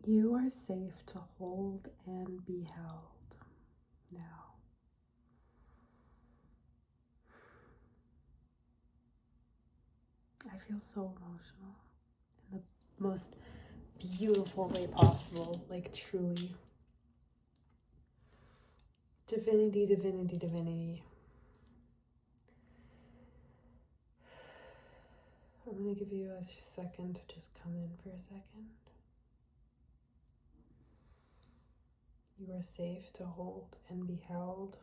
You are safe to hold and be held now. I feel so emotional in the most beautiful way possible, like truly. Divinity, divinity, divinity. I'm going to give you a second to just come in for a second. You are safe to hold and be held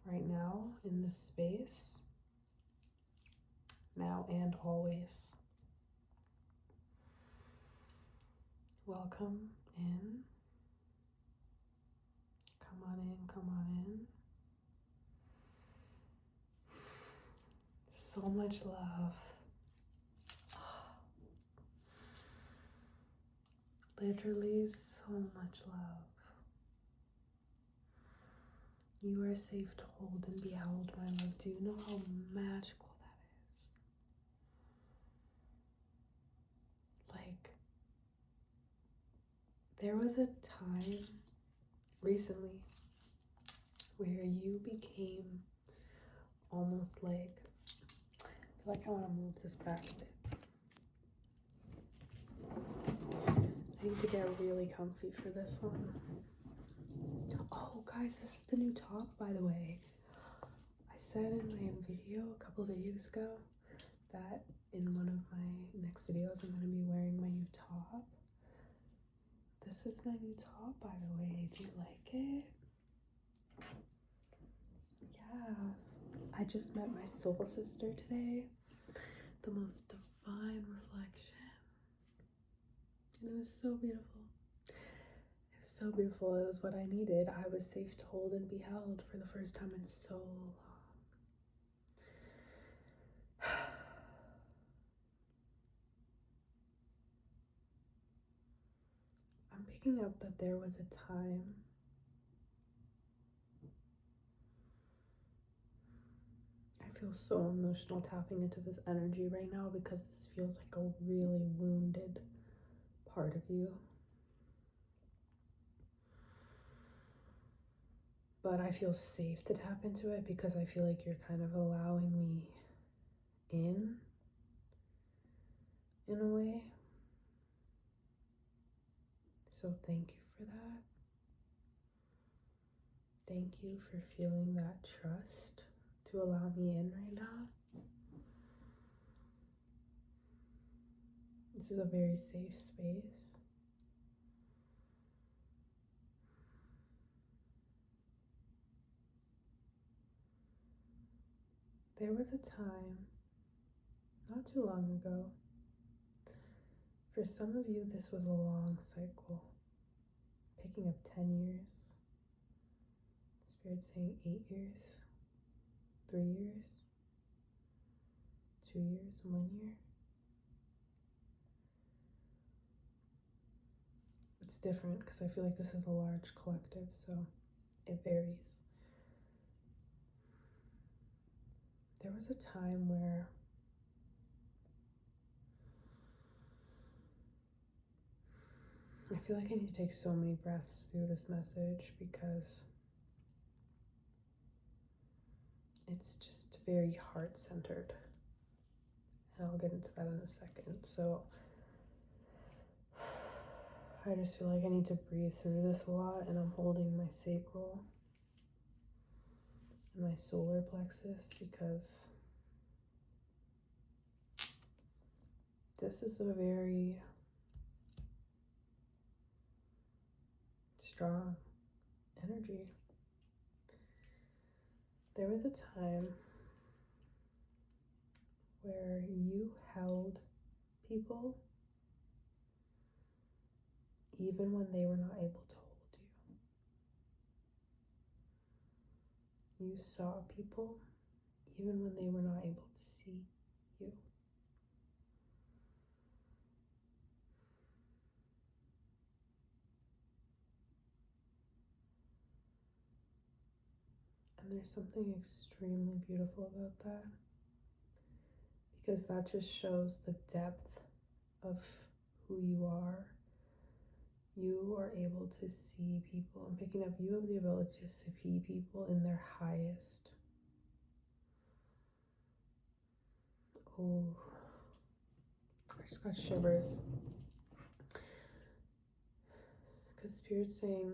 right now in this space, now and always. Welcome in. Come on in, come on in. So much love. Literally so much love. You are safe to hold and be held, my love. Do you know how magical that is? Like, there was a time recently where you became almost like, I feel like I want to move this back a bit. I need to get really comfy for this one. Oh, guys, this is the new top, by the way. I said in my video a couple of videos ago that in one of my next videos I'm going to be wearing my new top. This is my new top, by the way. Do you like it? Yeah. I just met my soul sister today. The most divine reflection. And it was so beautiful. It was so beautiful. It was what I needed. I was safe to hold and be held for the first time in so long. I'm picking up that there was a time I feel so emotional tapping into this energy right now because this feels like a really wounded part of you. But I feel safe to tap into it because I feel like you're kind of allowing me in a way. So thank you for that. Thank you for feeling that trust to allow me in right now. This is a very safe space. There was a time, not too long ago, for some of you this was a long cycle, picking up 10 years, Spirit saying 8 years, 3 years, 2 years, 1 year. It's different because I feel like this is a large collective, so it varies. There was a time where I feel like I need to take so many breaths through this message because it's just very heart-centered. And I'll get into that in a second. So I just feel like I need to breathe through this a lot, and I'm holding my sacral and my solar plexus because this is a very strong energy. There was a time where you held people even when they were not able to hold you. You saw people even when they were not able to see you. And there's something extremely beautiful about that because that just shows the depth of who you are You are able to see people. I'm picking up, you have the ability to see people in their highest. Oh, I just got shivers. Because Spirit's saying,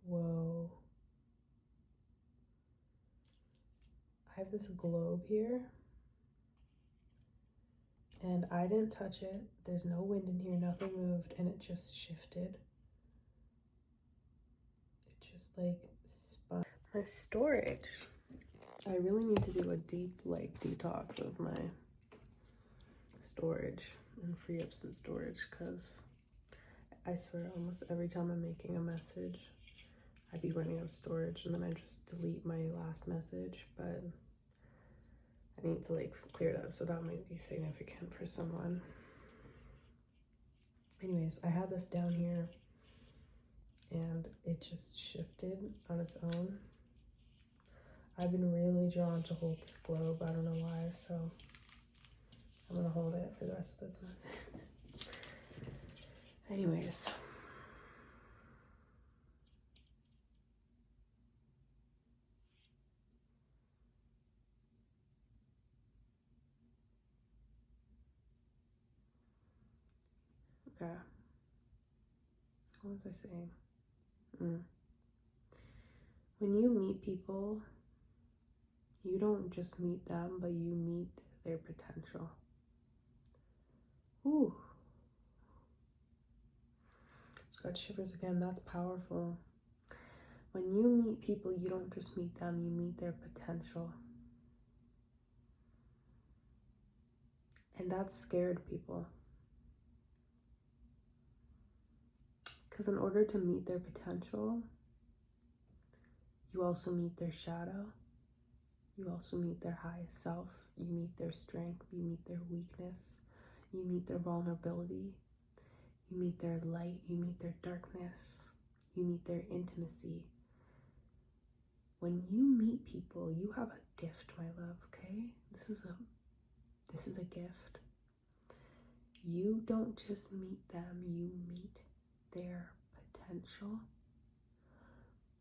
whoa. I have this globe here. And I didn't touch it. There's no wind in here, nothing moved, and it just shifted. It just like spun. My storage. I really need to do a deep like detox of my storage and free up some storage, because I swear almost every time I'm making a message, I'd be running out of storage, and then I just delete my last message, but I need to like clear it up, so that might be significant for someone. Anyways, I had this down here and it just shifted on its own. I've been really drawn to hold this globe. I don't know why, so I'm gonna hold it for the rest of this message. Anyways. Okay. What was I saying? When you meet people, you don't just meet them, but you meet their potential. Ooh. Just got shivers again. That's powerful. When you meet people, you don't just meet them, you meet their potential. And that scared people. Because in order to meet their potential, you also meet their shadow. You also meet their highest self. You meet their strength. You meet their weakness. You meet their vulnerability. You meet their light. You meet their darkness. You meet their intimacy. When you meet people, you have a gift, my love, okay? This is a gift. You don't just meet them, you meet their potential,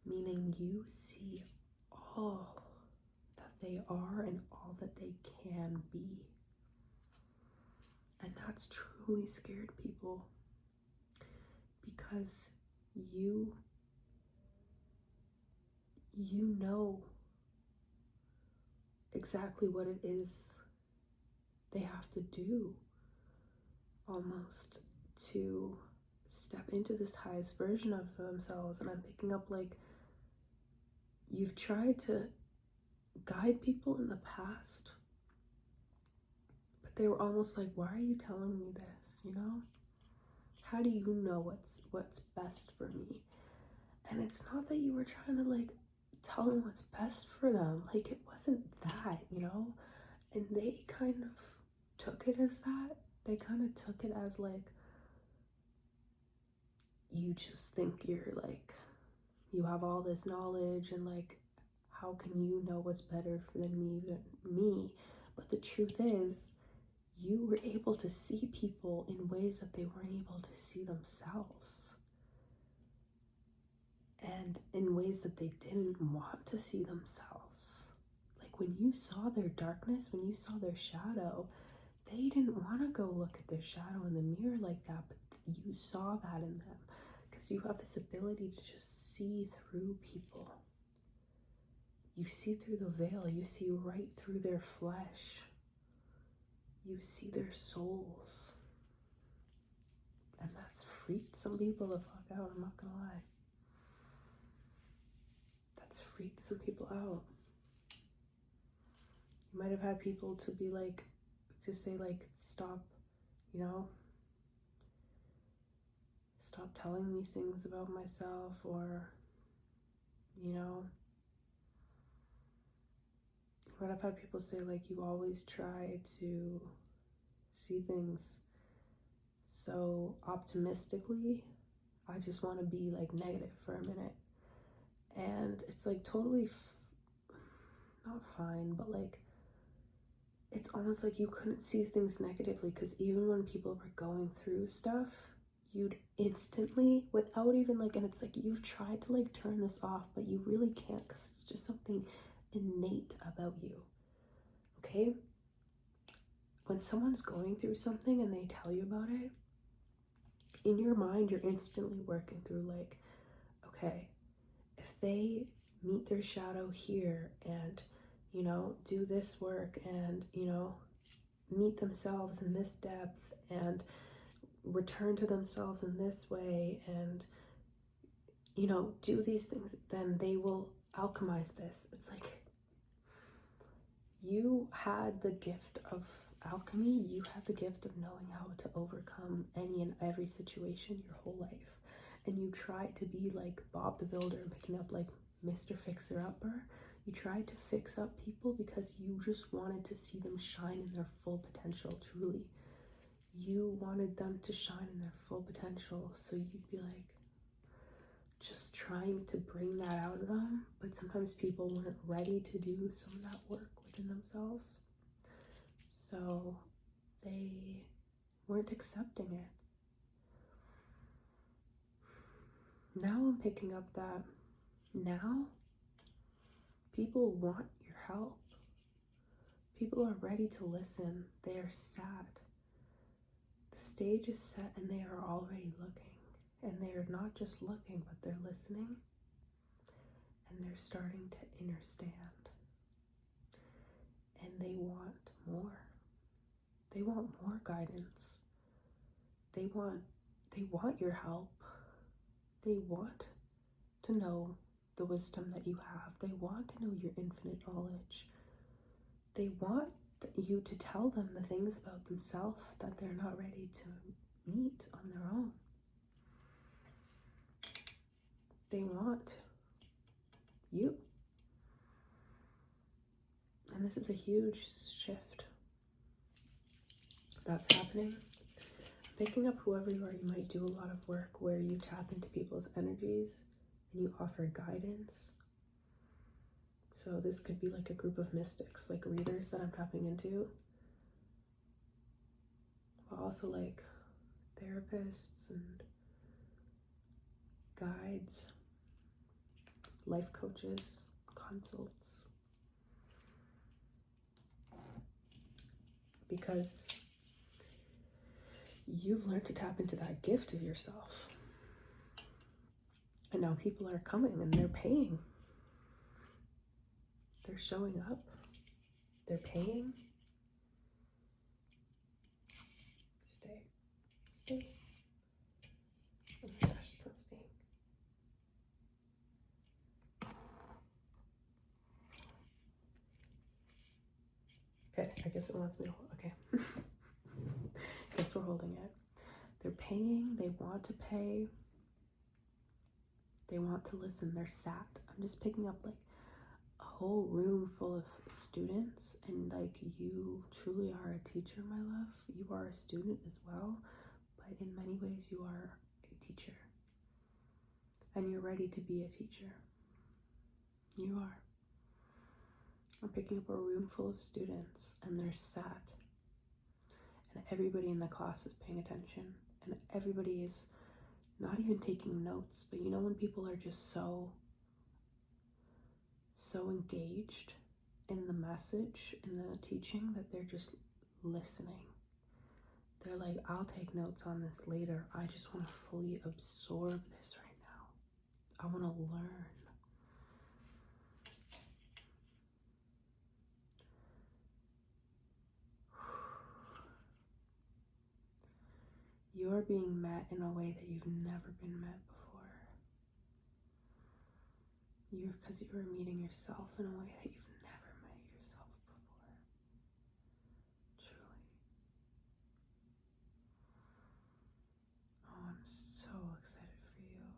meaning you see all that they are and all that they can be. And that's truly scared people, because you know exactly what it is they have to do almost to step into this highest version of themselves. And I'm picking up like you've tried to guide people in the past, but they were almost like, why are you telling me this, you know? How do you know what's best for me? And it's not that you were trying to like tell them what's best for them. Like, it wasn't that, you know? And they kind of took it as that. They kind of took it as like, you just think you're like, you have all this knowledge, and like, how can you know what's better than me? But the truth is, you were able to see people in ways that they weren't able to see themselves, and in ways that they didn't want to see themselves. Like, when you saw their darkness, when you saw their shadow, they didn't want to go look at their shadow in the mirror like that, but you saw that in them, because you have this ability to just see through people. You see through the veil. You see right through their flesh. You see their souls. And that's freaked some people the fuck out, I'm not gonna lie. That's freaked some people out. You might have had people to be like, to say like, stop, you know, stop telling me things about myself, or, you know, you might have had people say like, you always try to see things so optimistically. I just want to be like negative for a minute. And it's like totally not fine, but like, it's almost like you couldn't see things negatively, because even when people were going through stuff, you'd instantly, without even like, and it's like you've tried to like turn this off, but you really can't, because it's just something innate about you. Okay? When someone's going through something and they tell you about it, in your mind, you're instantly working through like, okay, if they meet their shadow here and, you know, do this work and, you know, meet themselves in this depth and return to themselves in this way and, you know, do these things, then they will alchemize this. It's like, you had the gift of alchemy, you had the gift of knowing how to overcome any and every situation your whole life. And you tried to be like Bob the Builder and picking up like Mr. Fixer-Upper. You tried to fix up people because you just wanted to see them shine in their full potential, truly. You wanted them to shine in their full potential, so you'd be like, just trying to bring that out of them, but sometimes people weren't ready to do some of that work within themselves, so they weren't accepting it. Now I'm picking up that now people want your help. People are ready to listen. They are sad. The stage is set and they are already looking. And they are not just looking, but they're listening. And they're starting to understand. And they want more. They want more guidance. They want your help. They want to know the wisdom that you have. They want to know your infinite knowledge. They want you to tell them the things about themselves that they're not ready to meet on their own. They want you. And this is a huge shift that's happening. Picking up whoever you are, you might do a lot of work where you tap into people's energies and you offer guidance. So this could be like a group of mystics, like readers that I'm tapping into, but also like therapists and guides, life coaches, consults. Because you've learned to tap into that gift of yourself. And now people are coming and they're paying. They're showing up. They're paying. Stay. Stay. Oh my gosh, it's not staying. Okay, I guess it wants me to hold. Okay. Guess we're holding it. They're paying. They want to pay. They want to listen. They're sat. I'm just picking up like a whole room full of students, and like, you truly are a teacher, my love. You are a student as well, but in many ways you are a teacher, and you're ready to be a teacher. You are. I'm picking up a room full of students and they're sat, and everybody in the class is paying attention, and everybody is not even taking notes, but you know when people are just so engaged in the message, in the teaching, that they're just listening. They're like, I'll take notes on this later. I just want to fully absorb this right now. I want to learn. You're being met in a way that you've never been met before. Because you're meeting yourself in a way that you've never met yourself before. Truly. Oh, I'm so excited for you.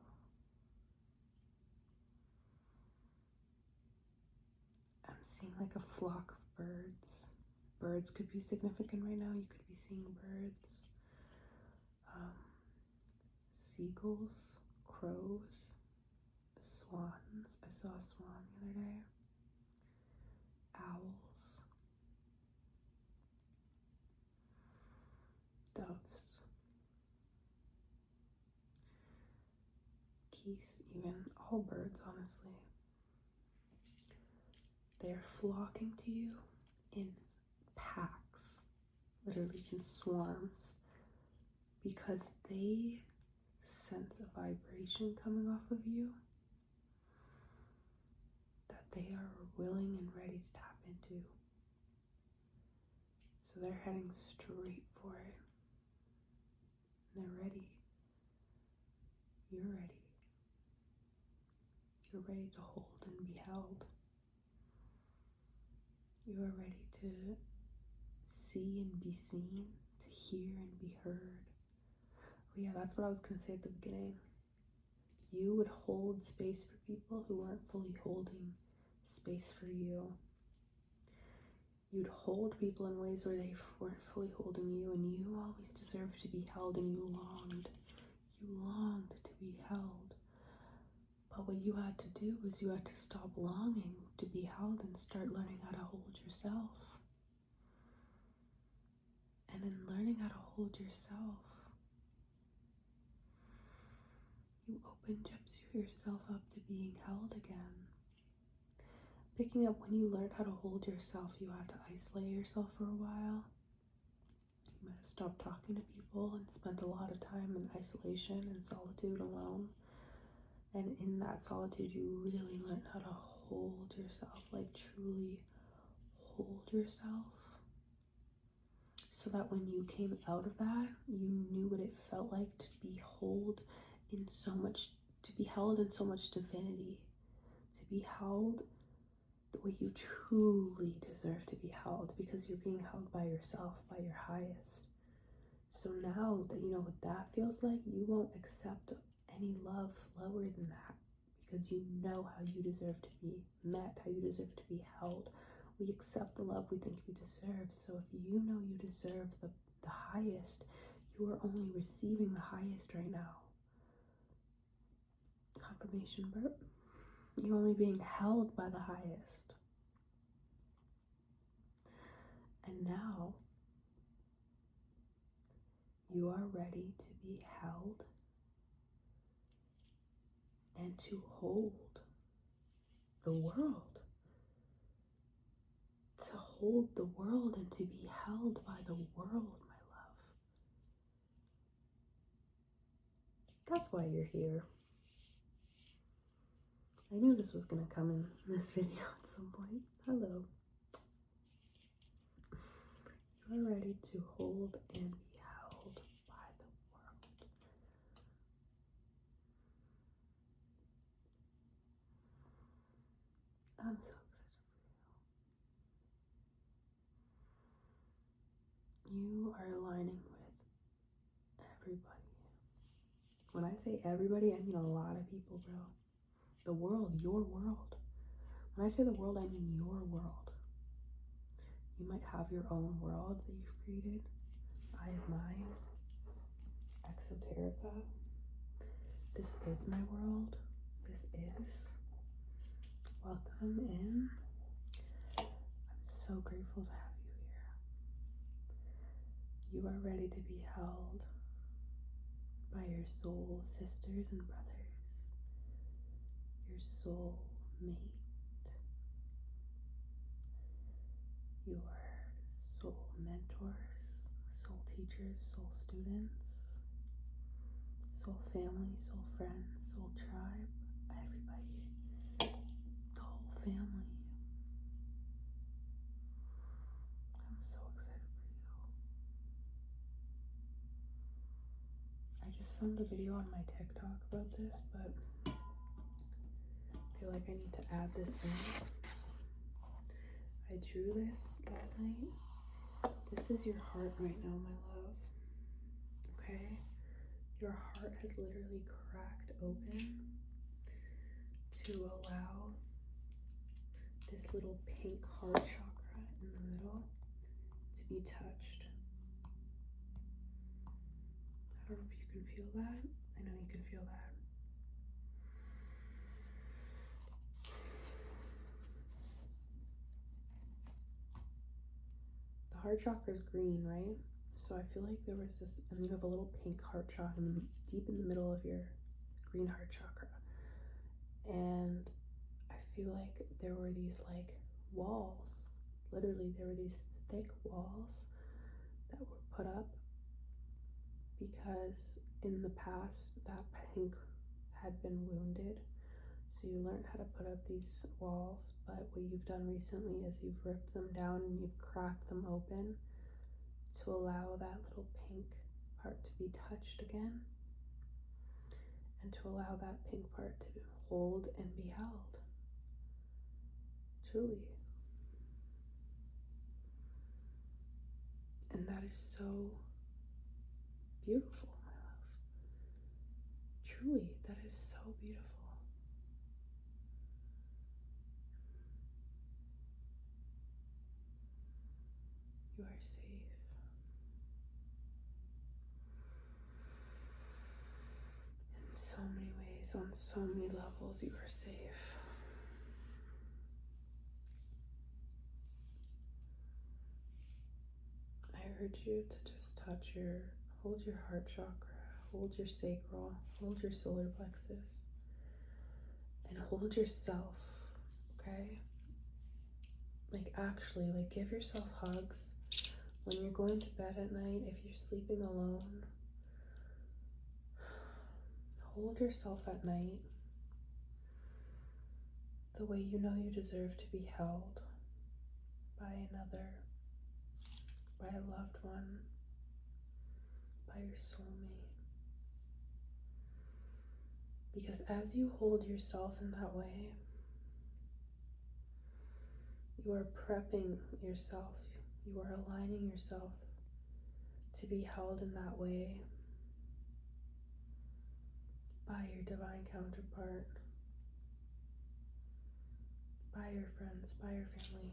I'm seeing like a flock of birds. Birds could be significant right now. You could be seeing birds. Seagulls, crows, swans. I saw a swan the other day. geese, even all birds, honestly. They're flocking to you in packs, literally in swarms, because they sense a vibration coming off of you that they are willing and ready to tap into. So they're heading straight for it. They're ready. You're ready. You're ready to hold and be held. You are ready to see and be seen, to hear and be heard. Oh yeah, that's what I was going to say at the beginning. You would hold space for people who weren't fully holding space for you. You'd hold people in ways where they weren't fully holding you, and you always deserved to be held, and you longed to be held. But what you had to do was you had to stop longing to be held and start learning how to hold yourself. And in learning how to hold yourself, you opened yourself up to being held again. Picking up when you learned how to hold yourself, you had to isolate yourself for a while. You might have stopped talking to people and spent a lot of time in isolation and solitude alone. And in that solitude, you really learned how to hold yourself, like truly hold yourself. So that when you came out of that, you knew what it felt like to be held in so much divinity, to be held the way you truly deserve to be held, because you're being held by yourself, by your highest. So now that you know what that feels like, you won't accept any love lower than that, because you know how you deserve to be met, how you deserve to be held. We accept the love we think we deserve. So if you know you deserve the highest, you are only receiving the highest right now. Confirmation burp. You're only being held by the highest. And now you are ready to be held and to hold the world. To hold the world and to be held by the world, my love. That's why you're here. I knew this was going to come in this video at some point. Hello. You are ready to hold and be held by the world. I'm so excited for you. You are aligning with everybody. When I say everybody, I mean a lot of people, bro. The world, your world. When I say the world, I mean your world. You might have your own world that you've created. I have mine. Exoterica. This is my world. This is. Welcome in. I'm so grateful to have you here. You are ready to be held by your soul sisters and brothers, your soul mate, your soul mentors, soul teachers, soul students, soul family, soul friends, soul tribe, everybody, the whole family. I'm so excited for you. I just filmed a video on my TikTok about this, but I feel like I need to add this in. I drew this last night. This is your heart right now, my love. Okay? Your heart has literally cracked open to allow this little pink heart chakra in the middle to be touched. I don't know if you can feel that. I know you can feel that. The heart chakra is green, right? So I feel like there was this, and you have a little pink heart chakra deep in the middle of your green heart chakra. And I feel like there were these like walls, literally there were these thick walls that were put up because in the past that pink had been wounded. So you learned how to put up these walls, but what you've done recently is you've ripped them down and you've cracked them open to allow that little pink part to be touched again, and to allow that pink part to hold and be held. Truly. And that is so beautiful, my love. Truly, that is so beautiful. You are safe. In so many ways, on so many levels, you are safe. I urge you to just hold your heart chakra, hold your sacral, hold your solar plexus, and hold yourself, okay? Like actually, like give yourself hugs. When you're going to bed at night, if you're sleeping alone, hold yourself at night the way you know you deserve to be held by another, by a loved one, by your soulmate. Because as you hold yourself in that way, you are prepping yourself, you are aligning yourself to be held in that way by your divine counterpart, by your friends, by your family.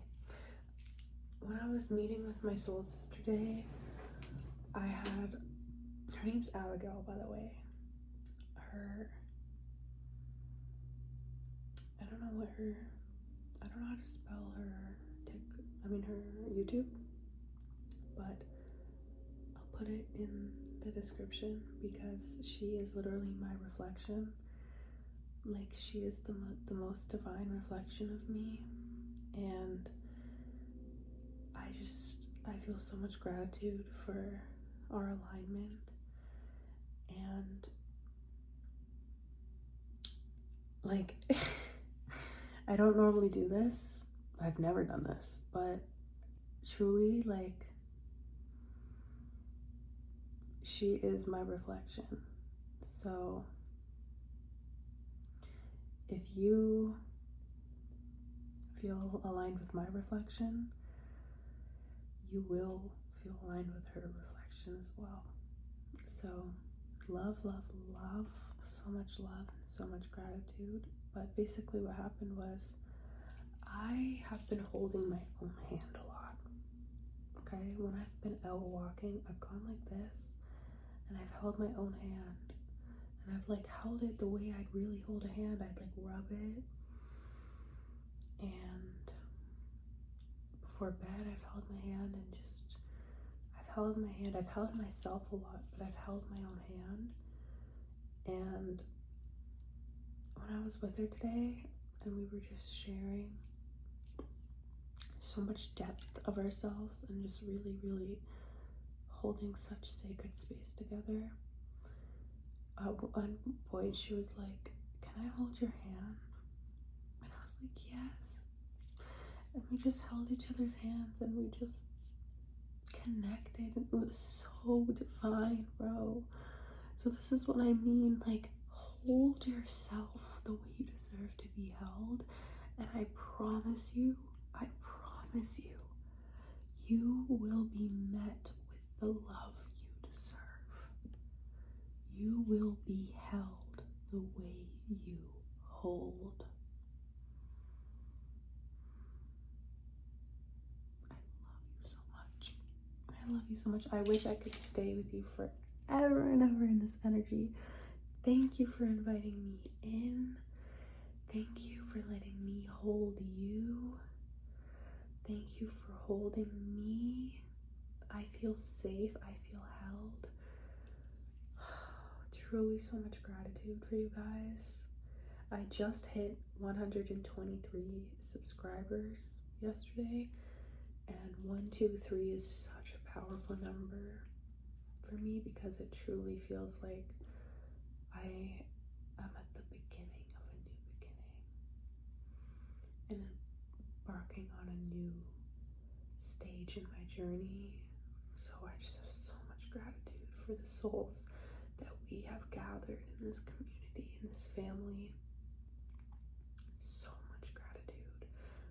When I was meeting with my soul sister today, her name's Abigail, by the way. I don't know how to spell her YouTube, but I'll put it in the description because she is literally my reflection. Like, she is the most divine reflection of me, and I feel so much gratitude for our alignment. And like I don't normally do this, I've never done this, but truly, like, she is my reflection. So if you feel aligned with my reflection, you will feel aligned with her reflection as well. So love, love, love, so much love and so much gratitude. But basically what happened was I have been holding my own hand a lot. Okay, when I've been out walking, I've gone like this and I've held my own hand, and I've like held it the way I'd really hold a hand. I'd like rub it, and before bed I've held my hand and I've held myself a lot, but I've held my own hand. And when I was with her today and we were just sharing so much depth of ourselves and just really, really holding such sacred space together, at one point she was like, "Can I hold your hand?" And I was like, "Yes." And we just held each other's hands and we just connected, and it was so divine, bro. So this is what I mean, like, hold yourself the way you deserve to be held, and I promise you, you will be met with the love you deserve. You will be held the way you hold. I love you so much. I wish I could stay with you forever and ever in this energy. Thank you for inviting me in. Thank you for letting me hold you. Thank you for holding me. I feel safe. I feel held. truly so much gratitude for you guys. I just hit 123 subscribers yesterday, and 123 is such a powerful number for me because it truly feels like I am at the beginning of a new beginning and embarking on a new stage in my journey. So I just have so much gratitude for the souls that we have gathered in this community, in this family. So much gratitude.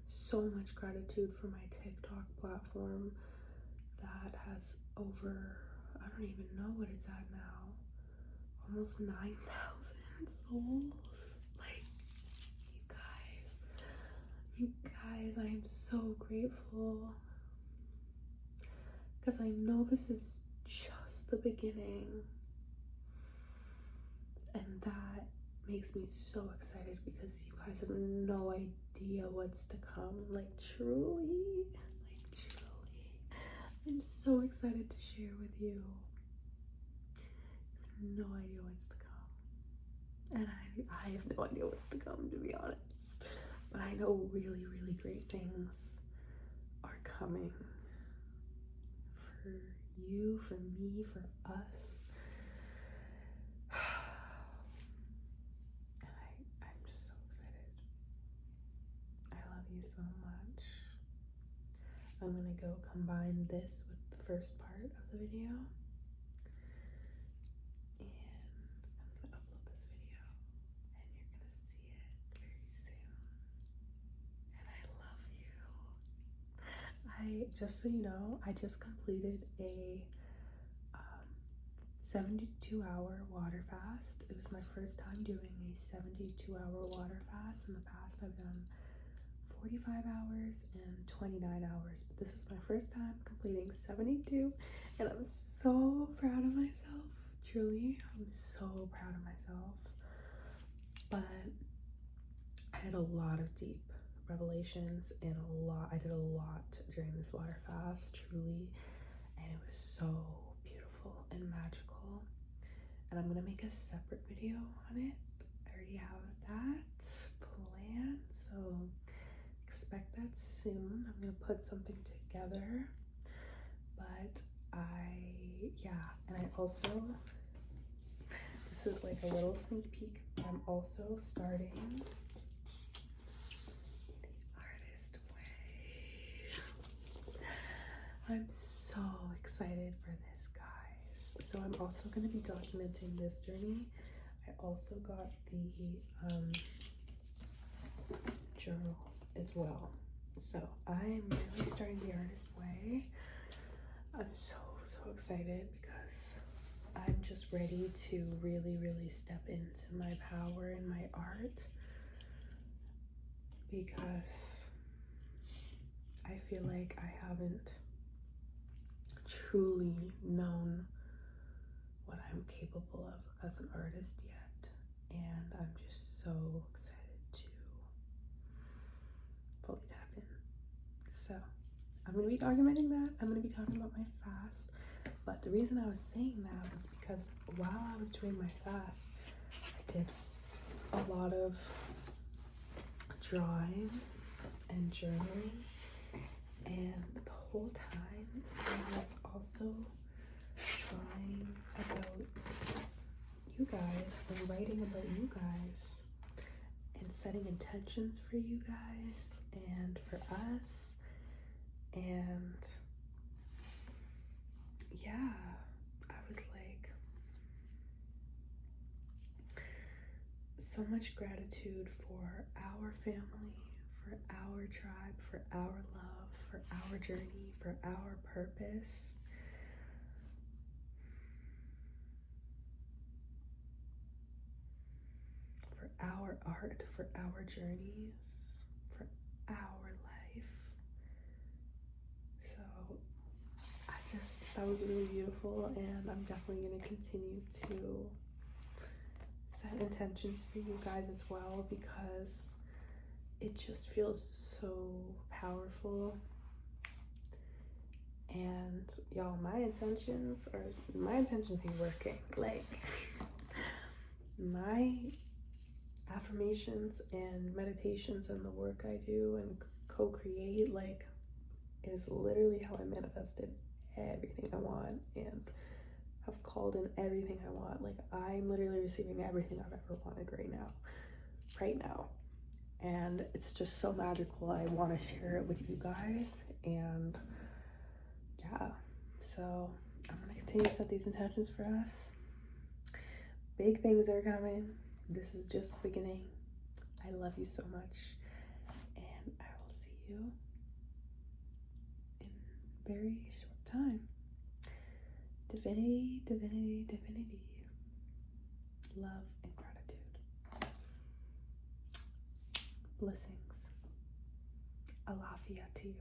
So much gratitude for my TikTok platform that has over, I don't even know what it's at now, almost 9,000 souls. Like, you guys, I am so grateful because I know this is just the beginning, and that makes me so excited because you guys have no idea what's to come. Like truly, I'm so excited to share with you. No idea what's to come, and I have no idea what's to come, to be honest, but I know really, really great things are coming for you, for me, for us. And I'm just so excited. I love you so much. I'm gonna go combine this with the first part of the video, and I'm gonna upload this video, and you're gonna see it very soon. And I love you. Just so you know, I just completed a 72-hour water fast. It was my first time doing a 72-hour water fast. In the past, I've done 45 hours and 29 hours, but this is my first time completing 72, and I'm so proud of myself. Truly, I'm so proud of myself. But I had a lot of deep revelations and I did a lot during this water fast, truly, and it was so beautiful and magical. And I'm gonna make a separate video on it. I already have that planned, so expect that soon. I'm gonna put something together, but and I also, this is like a little sneak peek, I'm also starting the artist way. I'm so excited for this, guys. So I'm also going to be documenting this journey. I also got the journal as well. So I'm really starting the artist way. I'm so excited because I'm just ready to really step into my power in my art, because I feel like I haven't truly known what I'm capable of as an artist yet, and I'm just so excited to fully tap in. So I'm going to be documenting that. I'm going to be talking about my fast, but the reason I was saying that was because while I was doing my fast, I did a lot of drawing and journaling, and the whole time I was also drawing about you guys and writing about you guys and setting intentions for you guys and for us. And yeah, I was like, so much gratitude for our family, for our tribe, for our love, for our journey, for our purpose. For our art, for our journeys, for our life. So that was really beautiful, and I'm definitely going to continue to set intentions for you guys as well, because it just feels so powerful. And y'all, my intentions be working. Like, my affirmations and meditations and the work I do and co-create, like, is literally how I manifested everything I want and have called in everything I want. Like, I'm literally receiving everything I've ever wanted right now. And it's just so magical. I want to share it with you guys. And yeah, so I'm going to continue to set these intentions for us. Big things are coming. This is just the beginning. I love you so much. And I will see you in a very short time. Divinity, divinity, divinity. Love and gratitude. Blessings. Alafia to you.